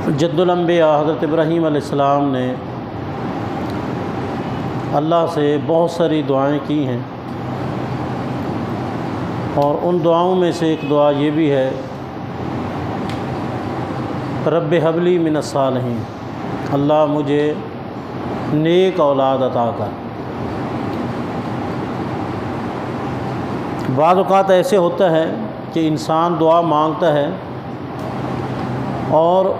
جد الانبیاء حضرت ابراہیم علیہ السلام نے اللہ سے بہت ساری دعائیں کی ہیں، اور ان دعاؤں میں سے ایک دعا یہ بھی ہے، رب حب لی من الصالحین، اللہ مجھے نیک اولاد عطا کر۔ بعض اوقات ایسے ہوتا ہے کہ انسان دعا مانگتا ہے اور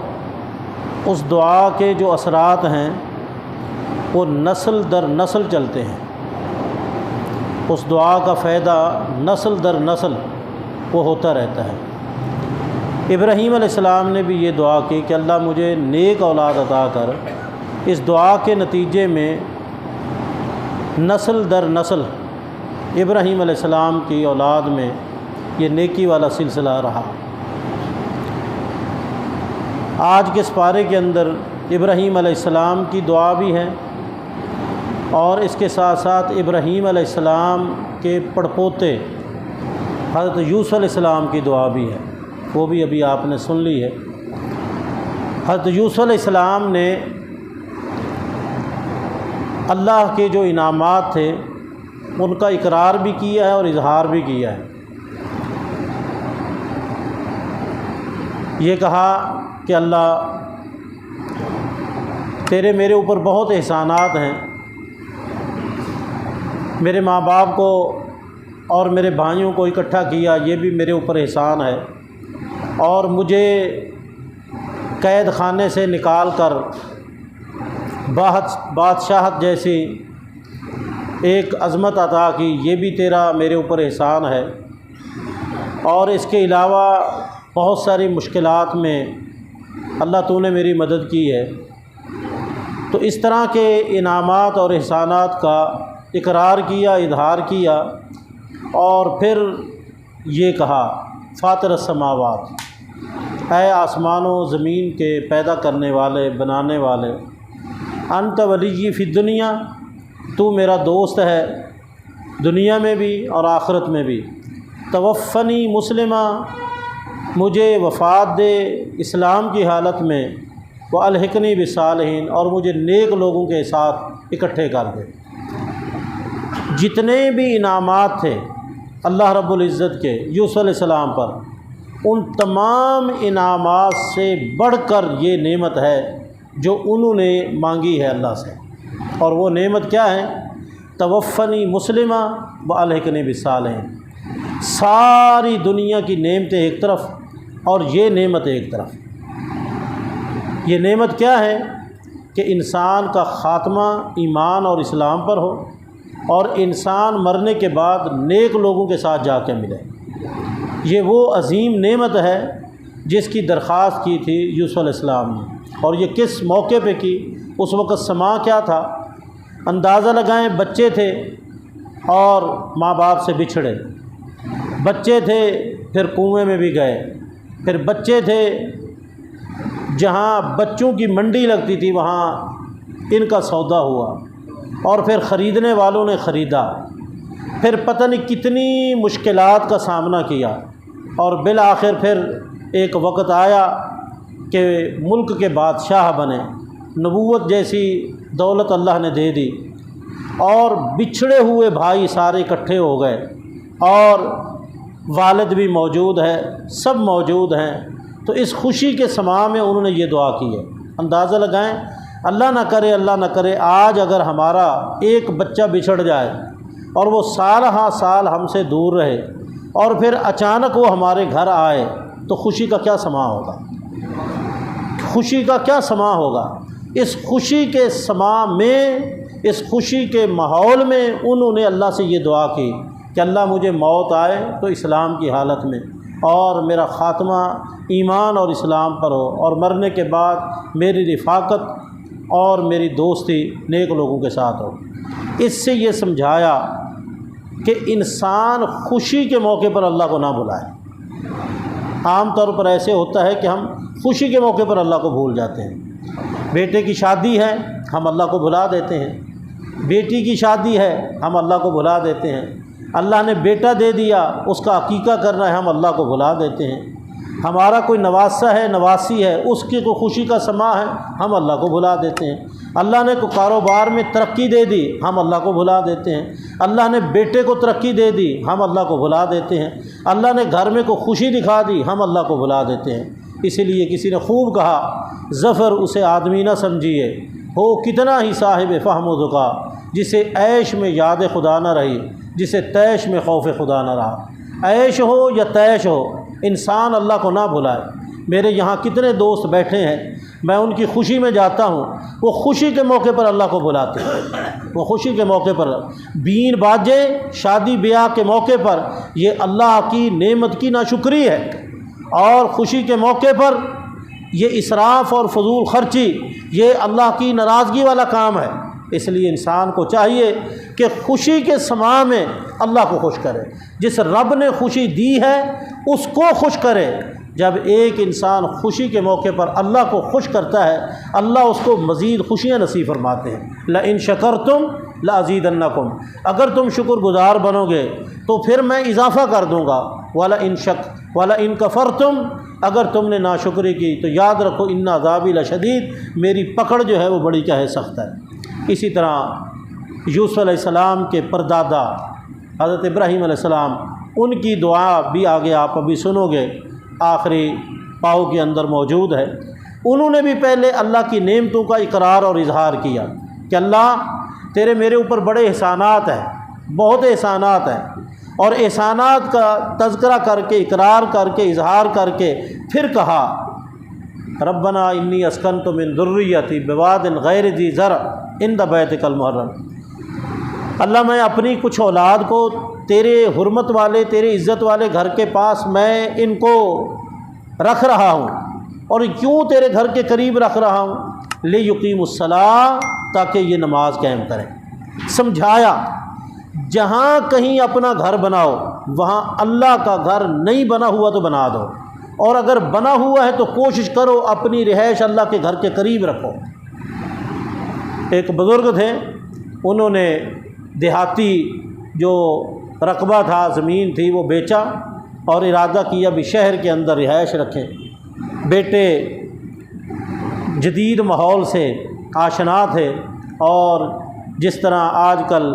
اس دعا کے جو اثرات ہیں وہ نسل در نسل چلتے ہیں، اس دعا کا فائدہ نسل در نسل وہ ہوتا رہتا ہے۔ ابراہیم علیہ السلام نے بھی یہ دعا کی کہ اللہ مجھے نیک اولاد عطا کر۔ اس دعا کے نتیجے میں نسل در نسل ابراہیم علیہ السلام کی اولاد میں یہ نیکی والا سلسلہ رہا۔ آج کے اس پارے کے اندر ابراہیم علیہ السلام کی دعا بھی ہے، اور اس کے ساتھ ساتھ ابراہیم علیہ السلام کے پڑپوتے حضرت یوسف علیہ السلام کی دعا بھی ہے، وہ بھی ابھی آپ نے سن لی ہے۔ حضرت یوسف علیہ السلام نے اللہ کے جو انعامات تھے ان کا اقرار بھی کیا ہے اور اظہار بھی کیا ہے۔ یہ کہا کہ اللہ تیرے میرے اوپر بہت احسانات ہیں، میرے ماں باپ کو اور میرے بھائیوں کو اکٹھا کیا، یہ بھی میرے اوپر احسان ہے، اور مجھے قید خانے سے نکال کر بادشاہت جیسی ایک عظمت عطا کی، یہ بھی تیرا میرے اوپر احسان ہے، اور اس کے علاوہ بہت ساری مشکلات میں اللہ تو نے میری مدد کی ہے۔ تو اس طرح کے انعامات اور احسانات کا اقرار کیا، اظہار کیا، اور پھر یہ کہا فاطر السماوات، اے آسمان و زمین کے پیدا کرنے والے، بنانے والے، انت ولی فی الدنیا، تو میرا دوست ہے دنیا میں بھی اور آخرت میں بھی، توفنی مسلمہ، مجھے وفات دے اسلام کی حالت میں، والحقنی بالصالحین، اور مجھے نیک لوگوں کے ساتھ اکٹھے کر دے۔ جتنے بھی انعامات تھے اللہ رب العزت کے یوسف علیہ السلام پر، ان تمام انعامات سے بڑھ کر یہ نعمت ہے جو انہوں نے مانگی ہے اللہ سے، اور وہ نعمت کیا ہے؟ توفنی مسلمہ والحقنی بالصالحین۔ ساری دنیا کی نعمتیں ایک طرف اور یہ نعمت ایک طرف۔ یہ نعمت کیا ہے؟ کہ انسان کا خاتمہ ایمان اور اسلام پر ہو، اور انسان مرنے کے بعد نیک لوگوں کے ساتھ جا کے ملے۔ یہ وہ عظیم نعمت ہے جس کی درخواست کی تھی یوسف علیہ السلام نے، اور یہ کس موقع پہ کی؟ اس وقت سما کیا تھا؟ اندازہ لگائیں، بچے تھے اور ماں باپ سے بچھڑے، بچے تھے پھر کنویں میں بھی گئے، پھر بچے تھے جہاں بچوں کی منڈی لگتی تھی وہاں ان کا سودا ہوا، اور پھر خریدنے والوں نے خریدا، پھر پتہ نہیں کتنی مشکلات کا سامنا کیا، اور بالآخر پھر ایک وقت آیا کہ ملک کے بادشاہ بنے، نبوت جیسی دولت اللہ نے دے دی، اور بچھڑے ہوئے بھائی سارے اکٹھے ہو گئے، اور والد بھی موجود ہے، سب موجود ہیں۔ تو اس خوشی کے سما میں انہوں نے یہ دعا کی ہے۔ اندازہ لگائیں، اللہ نہ کرے، اللہ نہ کرے، آج اگر ہمارا ایک بچہ بچھڑ جائے اور وہ سال ہاں سال ہم سے دور رہے، اور پھر اچانک وہ ہمارے گھر آئے، تو خوشی کا کیا سما ہوگا؟ خوشی کا کیا سما ہوگا؟ اس خوشی کے سما میں، اس خوشی کے ماحول میں انہوں نے اللہ سے یہ دعا کی کہ اللہ مجھے موت آئے تو اسلام کی حالت میں، اور میرا خاتمہ ایمان اور اسلام پر ہو، اور مرنے کے بعد میری رفاقت اور میری دوستی نیک لوگوں کے ساتھ ہو۔ اس سے یہ سمجھایا کہ انسان خوشی کے موقع پر اللہ کو نہ بلائے۔ عام طور پر ایسے ہوتا ہے کہ ہم خوشی کے موقع پر اللہ کو بھول جاتے ہیں۔ بیٹے کی شادی ہے، ہم اللہ کو بھلا دیتے ہیں، بیٹی کی شادی ہے، ہم اللہ کو بھلا دیتے ہیں، اللہ نے بیٹا دے دیا، اس کا عقیقہ کرنا ہے، ہم اللہ کو بھلا دیتے ہیں۔ ہمارا کوئی نواسہ ہے، نواسی ہے، اس کی کوئی خوشی کا سما ہے، ہم اللہ کو بھلا دیتے ہیں۔ اللہ نے کوئی کاروبار میں ترقی دے دی، ہم اللہ کو بھلا دیتے ہیں۔ اللہ نے بیٹے کو ترقی دے دی، ہم اللہ کو بھلا دیتے ہیں۔ اللہ نے گھر میں کوئی خوشی دکھا دی، ہم اللہ کو بھلا دیتے ہیں۔ اسی لیے کسی نے خوب کہا، ظفر اسے آدمی نہ سمجھیے، ہو کتنا ہی صاحب فہم و ذکا، جسے عیش میں یاد خدا نہ رہی، جسے تیش میں خوف خدا نہ رہا۔ عیش ہو یا تیش ہو، انسان اللہ کو نہ بھلائے۔ میرے یہاں کتنے دوست بیٹھے ہیں، میں ان کی خوشی میں جاتا ہوں، وہ خوشی کے موقع پر اللہ کو بلاتے ہیں، وہ خوشی کے موقع پر بین باجے، شادی بیاہ کے موقع پر، یہ اللہ کی نعمت کی ناشکری ہے۔ اور خوشی کے موقع پر یہ اسراف اور فضول خرچی، یہ اللہ کی ناراضگی والا کام ہے۔ اس لیے انسان کو چاہیے کہ خوشی کے سما میں اللہ کو خوش کرے، جس رب نے خوشی دی ہے اس کو خوش کرے۔ جب ایک انسان خوشی کے موقع پر اللہ کو خوش کرتا ہے، اللہ اس کو مزید خوشیاں نصیب فرماتے ہیں۔ لَإِن شَكَرْتُمْ لَأَزِيدَنَّكُمْ، اگر تم شکر گزار بنو گے تو پھر میں اضافہ کر دوں گا۔ وَلَئِن كَفَرْتُمْ، اگر تم نے ناشکری کی تو یاد رکھو اِنَّ عَذَابِي لَشَدِيدٌ، میری پکڑ جو ہے وہ بڑی کیا ہے، سخت ہے۔ اسی طرح یوسف علیہ السلام کے پردادا حضرت ابراہیم علیہ السلام، ان کی دعا بھی آگے آپ ابھی سنو گے، آخری پاؤ کے اندر موجود ہے۔ انہوں نے بھی پہلے اللہ کی نعمتوں کا اقرار اور اظہار کیا کہ اللہ تیرے میرے اوپر بڑے احسانات ہیں، بہت احسانات ہیں، اور احسانات کا تذکرہ کر کے، اقرار کر کے، اظہار کر کے پھر کہا ربنا انی اسکنت من ذریتی بواد غیر ذی زرع عند بیتک المحرم، اللہ میں اپنی کچھ اولاد کو تیرے حرمت والے، تیرے عزت والے گھر کے پاس میں ان کو رکھ رہا ہوں، اور کیوں تیرے گھر کے قریب رکھ رہا ہوں، لیقیموا الصلاۃ، تاکہ یہ نماز قائم کریں۔ سمجھایا جہاں کہیں اپنا گھر بناؤ وہاں اللہ کا گھر نہیں بنا ہوا تو بنا دو، اور اگر بنا ہوا ہے تو کوشش کرو اپنی رہائش اللہ کے گھر کے قریب رکھو۔ ایک بزرگ تھے، انہوں نے دیہاتی جو رقبہ تھا، زمین تھی، وہ بیچا اور ارادہ کیا بھی شہر کے اندر رہائش رکھیں۔ بیٹے جدید ماحول سے آشنا تھے، اور جس طرح آج کل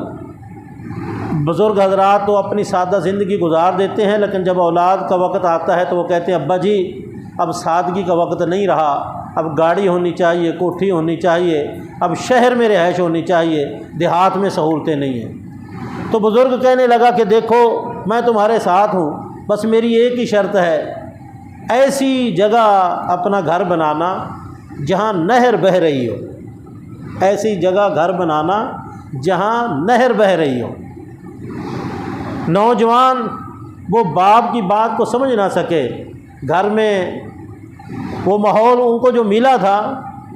بزرگ حضرات تو اپنی سادہ زندگی گزار دیتے ہیں، لیکن جب اولاد کا وقت آتا ہے تو وہ کہتے ہیں ابا جی اب سادگی کا وقت نہیں رہا، اب گاڑی ہونی چاہیے، کوٹھی ہونی چاہیے، اب شہر میں رہائش ہونی چاہیے، دیہات میں سہولتیں نہیں ہیں۔ تو بزرگ کہنے لگا کہ دیکھو میں تمہارے ساتھ ہوں، بس میری ایک ہی شرط ہے، ایسی جگہ اپنا گھر بنانا جہاں نہر بہہ رہی ہو، ایسی جگہ گھر بنانا جہاں نہر بہہ رہی ہو۔ نوجوان وہ باپ کی بات کو سمجھ نہ سکے، گھر میں وہ ماحول ان کو جو ملا تھا،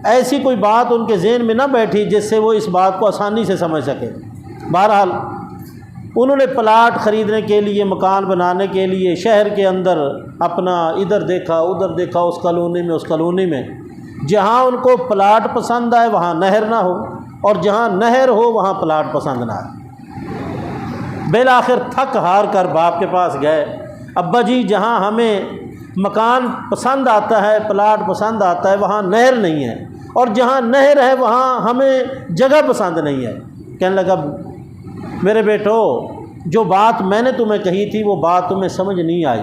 ایسی کوئی بات ان کے ذہن میں نہ بیٹھی جس سے وہ اس بات کو آسانی سے سمجھ سکے۔ بہرحال انہوں نے پلاٹ خریدنے کے لیے، مکان بنانے کے لیے شہر کے اندر اپنا ادھر دیکھا ادھر دیکھا، اس کالونی میں اس کالونی میں، جہاں ان کو پلاٹ پسند آئے وہاں نہر نہ ہو، اور جہاں نہر ہو وہاں پلاٹ پسند نہ آئے۔ بالآخر تھک ہار کر باپ کے پاس گئے، ابا جی جہاں ہمیں مکان پسند آتا ہے، پلاٹ پسند آتا ہے، وہاں نہر نہیں ہے، اور جہاں نہر ہے وہاں ہمیں جگہ پسند نہیں ہے۔ کہنے لگا میرے بیٹو، جو بات میں نے تمہیں کہی تھی وہ بات تمہیں سمجھ نہیں آئی۔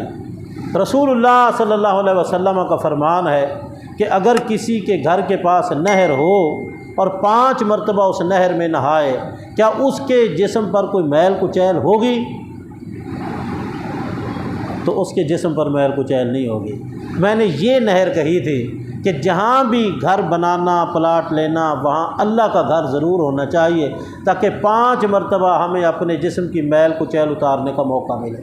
رسول اللہ صلی اللہ علیہ وسلم کا فرمان ہے کہ اگر کسی کے گھر کے پاس نہر ہو اور 5 مرتبہ اس نہر میں نہائے، کیا اس کے جسم پر کوئی میل کچیل ہوگی؟ تو اس کے جسم پر میل کچیل نہیں ہوگی۔ میں نے یہ نہر کہی تھی کہ جہاں بھی گھر بنانا، پلاٹ لینا، وہاں اللہ کا گھر ضرور ہونا چاہیے، تاکہ 5 مرتبہ ہمیں اپنے جسم کی میل کچیل اتارنے کا موقع ملے۔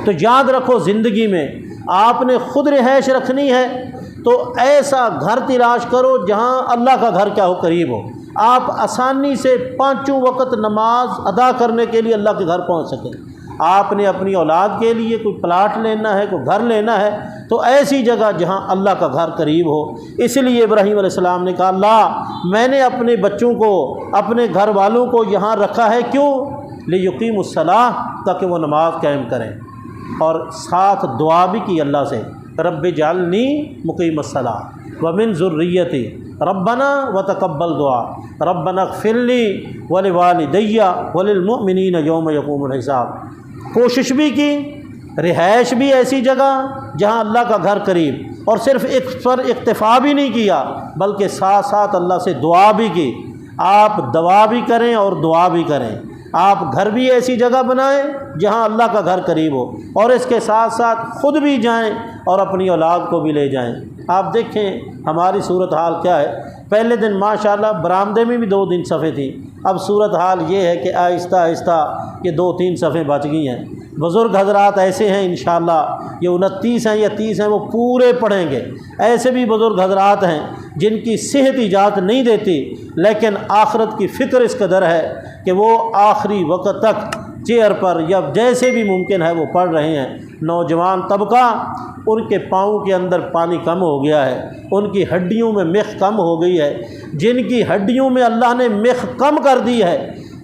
تو یاد رکھو، زندگی میں آپ نے خود رہائش رکھنی ہے تو ایسا گھر تلاش کرو جہاں اللہ کا گھر کیا ہو، قریب ہو، آپ آسانی سے 5 وقت نماز ادا کرنے کے لیے اللہ کے گھر پہنچ سکیں۔ آپ نے اپنی اولاد کے لیے کوئی پلاٹ لینا ہے، کوئی گھر لینا ہے، تو ایسی جگہ جہاں اللہ کا گھر قریب ہو۔ اس لیے ابراہیم علیہ السلام نے کہا اللہ میں نے اپنے بچوں کو، اپنے گھر والوں کو یہاں رکھا ہے، کیوں؟ لیقیموا الصلاۃ، تاکہ وہ نماز قائم کریں، اور ساتھ دعا بھی کی اللہ سے رب اجعلنی مقیم الصلاۃ ومن ذریتی ربنا وتقبل دعا ربنا اغفر لی ولوالدی وللمؤمنین یوم یقوم الحساب۔ کوشش بھی کی، رہائش بھی ایسی جگہ جہاں اللہ کا گھر قریب، اور صرف اس پر اکتفا بھی نہیں کیا بلکہ ساتھ ساتھ اللہ سے دعا بھی کی۔ آپ دعا بھی کریں اور دعا بھی کریں، آپ گھر بھی ایسی جگہ بنائیں جہاں اللہ کا گھر قریب ہو، اور اس کے ساتھ ساتھ خود بھی جائیں اور اپنی اولاد کو بھی لے جائیں۔ آپ دیکھیں ہماری صورتحال کیا ہے۔ پہلے دن ماشاءاللہ برآمدے میں بھی 2 3 صفیں تھیں، اب صورتحال یہ ہے کہ آہستہ آہستہ یہ 2 3 صفیں بچ گئی ہیں۔ بزرگ حضرات ایسے ہیں انشاءاللہ، یہ 29 ہیں یا 30 ہیں، وہ پورے پڑھیں گے۔ ایسے بھی بزرگ حضرات ہیں جن کی صحت اجازت نہیں دیتی، لیکن آخرت کی فکر اس قدر ہے کہ وہ آخری وقت تک چیئر پر یا جیسے بھی ممکن ہے وہ پڑھ رہے ہیں۔ نوجوان طبقہ، ان کے پاؤں کے اندر پانی کم ہو گیا ہے، ان کی ہڈیوں میں میخ کم ہو گئی ہے۔ جن کی ہڈیوں میں اللہ نے میخ کم کر دی ہے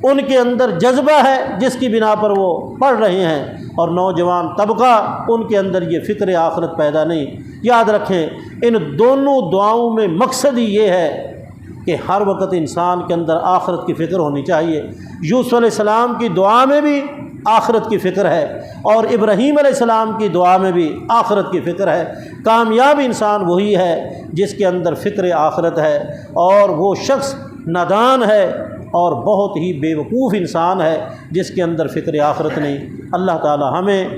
ان کے اندر جذبہ ہے جس کی بنا پر وہ پڑھ رہے ہیں، اور نوجوان طبقہ ان کے اندر یہ فکر آخرت پیدا نہیں۔ یاد رکھیں ان دونوں دعاؤں میں مقصد ہی یہ ہے کہ ہر وقت انسان کے اندر آخرت کی فکر ہونی چاہیے۔ یوسف علیہ السلام کی دعا میں بھی آخرت کی فکر ہے، اور ابراہیم علیہ السلام کی دعا میں بھی آخرت کی فکر ہے۔ کامیاب انسان وہی ہے جس کے اندر فکر آخرت ہے، اور وہ شخص نادان ہے اور بہت ہی بے وقوف انسان ہے جس کے اندر فکر آخرت نہیں۔ اللہ تعالی ہمیں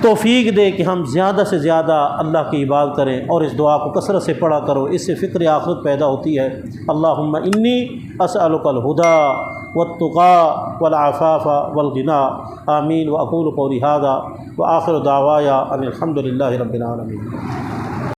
توفیق دے کہ ہم زیادہ سے زیادہ اللہ کی عبادت کریں، اور اس دعا کو کثرت سے پڑھا کرو، اس سے فکر آخرت پیدا ہوتی ہے۔ اللہم انی اسألک الہدی والتقی والعفاف والغنی، آمین۔ واقول قولی ھذا وآخر دعوایا ان الحمد للہ رب العالمین۔